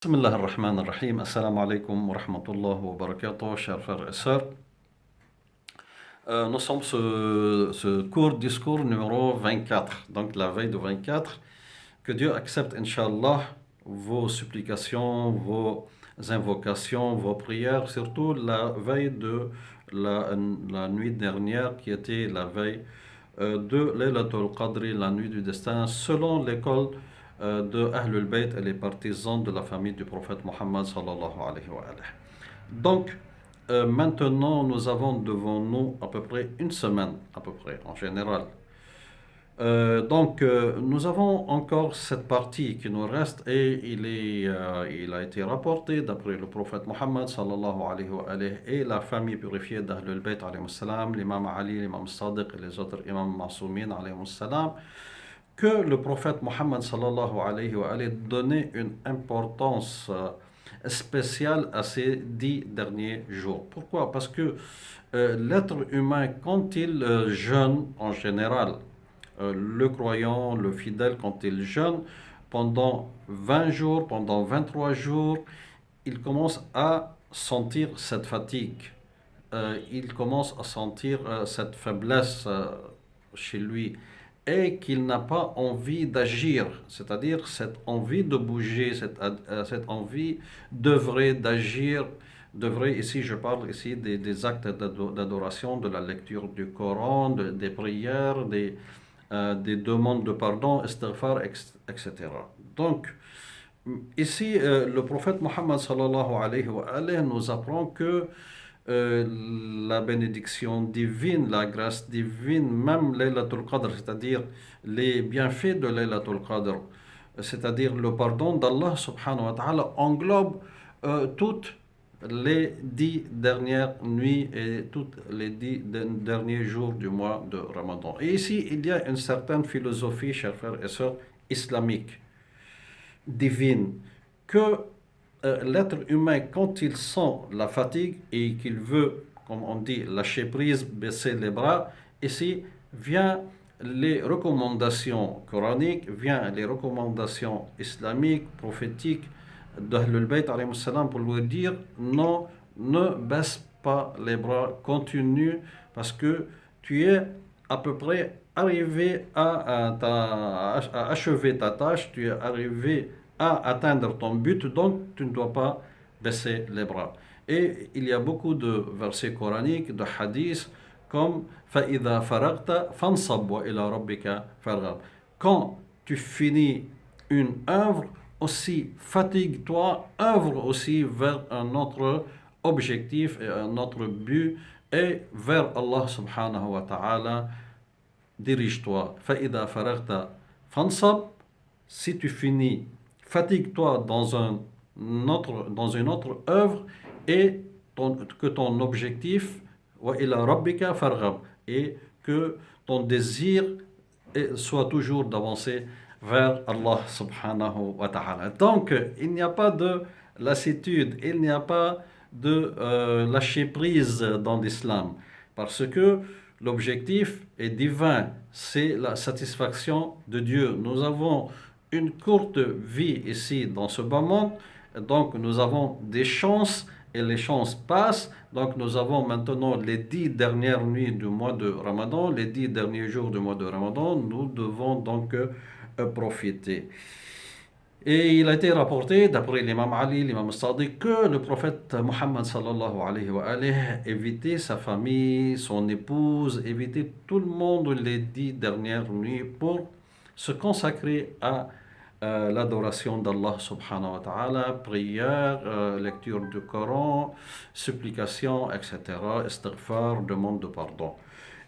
Bismillah ar-Rahman ar-Rahim. Assalamu alaikum wa rahmatullahi wa barakatuh, chers frères et sœurs. Nous sommes ce court discours numéro 24, donc la veille de 24. Que Dieu accepte, Inch'Allah, vos supplications, vos invocations, vos prières, surtout la veille de la nuit dernière qui était la veille de Laylatul Qadri, la nuit du destin, selon l'école de Ahlul Bayt et les partisans de la famille du prophète Mohammed sallallahu alayhi wa alayhi. Donc, maintenant, nous avons devant nous à peu près une semaine, à peu près, en général. Nous avons encore cette partie qui nous reste et il a été rapporté d'après le prophète Mohammed sallallahu alayhi wa alayhi et la famille purifiée d'Ahlul Bayt alayhi salam, l'imam Ali, l'imam Sadiq et les autres imams Ma'soumin alayhi salam, que le prophète Mohammed sallallahu alayhi wa alayhi donnait une importance spéciale à ces 10 derniers jours. Pourquoi? Parce que l'être humain, quand il jeûne en général, le croyant, le fidèle, quand il jeûne pendant 20 jours, pendant 23 jours, il commence à sentir cette fatigue. Il commence à sentir cette faiblesse chez lui et qu'il n'a pas envie d'agir, c'est-à-dire cette envie de bouger, cette envie d'œuvrer, d'agir, d'œuvrer. Ici, je parle ici des actes d'adoration, de la lecture du Coran, des prières, des demandes de pardon, istighfar, etc. Donc, ici, le prophète Mohammed sallallahu alayhi wa alayhi nous apprend que la bénédiction divine, la grâce divine, même Laylatul Qadr, c'est-à-dire les bienfaits de Laylatul Qadr, c'est-à-dire le pardon d'Allah subhanahu wa ta'ala, englobe toutes les 10 dernières nuits et tous les 10 derniers jours du mois de Ramadan. Et ici, il y a une certaine philosophie, chers frères et sœurs, islamique, divine, que l'être humain, quand il sent la fatigue et qu'il veut, comme on dit, lâcher prise, baisser les bras, ici vient les recommandations coraniques, vient les recommandations islamiques, prophétiques d'Ahlul Bayt alayhi salam pour lui dire non, ne baisse pas les bras, continue parce que tu es à peu près arrivé à achever ta tâche, tu es arrivé à atteindre ton but, donc tu ne dois pas baisser les bras. Et il y a beaucoup de versets coraniques, de hadiths, comme فَإِذَا فَرَغْتَ فَانْصَبْ وَإِلَى رَبِّكَ فَارْغَب. Quand tu finis une œuvre, aussi fatigue-toi, œuvre aussi vers un autre objectif et un autre but, et vers Allah subhanahu wa ta'ala, dirige-toi. فَإِذَا فَرَغْتَ فَانْصَبْ. Si tu finis, fatigue-toi dans une autre œuvre et que ton objectif وَإِلَى رَبِّكَ فَارْغَب, et que ton désir soit toujours d'avancer vers Allah subhanahu wa ta'ala. Donc, il n'y a pas de lassitude, il n'y a pas de lâcher prise dans l'islam, parce que l'objectif est divin, c'est la satisfaction de Dieu. Nous avons une courte vie ici dans ce bas monde, donc nous avons des chances et les chances passent. Donc nous avons maintenant les 10 dernières nuits du mois de Ramadan, les 10 derniers jours du mois de Ramadan, nous devons donc profiter. Et il a été rapporté d'après l'imam Ali, l'imam Sadiq, que le prophète Mohammed sallallahu alayhi wa alayhi évitait sa famille, son épouse, évitait tout le monde les 10 dernières nuits pour se consacrer à l'adoration d'Allah subhanahu wa ta'ala, prière, lecture du Coran, supplication, etc., istighfar, demande de pardon.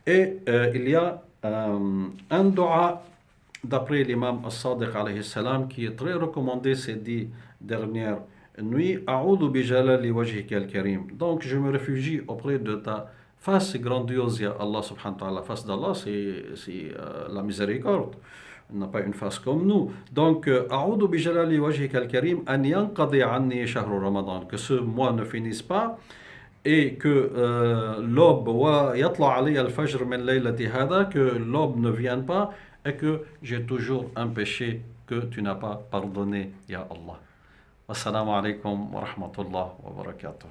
Et il y a un dua d'après l'imam As-Sadiq alayhi salam qui est très recommandé ces 10 dernières nuits. A'udhu bi jalali wajhika al-karim. Donc je me réfugie auprès de ta face grandiose, ya Allah subhanahu wa ta'ala. La face d'Allah, c'est la miséricorde. Il n'a pas une face comme nous. Donc, A'udhu bi jalali wajhika al-karim an yanqadi anni shahru Ramadan. Que ce mois ne finisse pas et que l'aube wa yatla alayya al-fajr min laylati hada, que l'aube ne vienne pas et que j'ai toujours un péché que tu n'as pas pardonné, ya Allah. Assalamu alaikum wa rahmatullah wa barakatuh.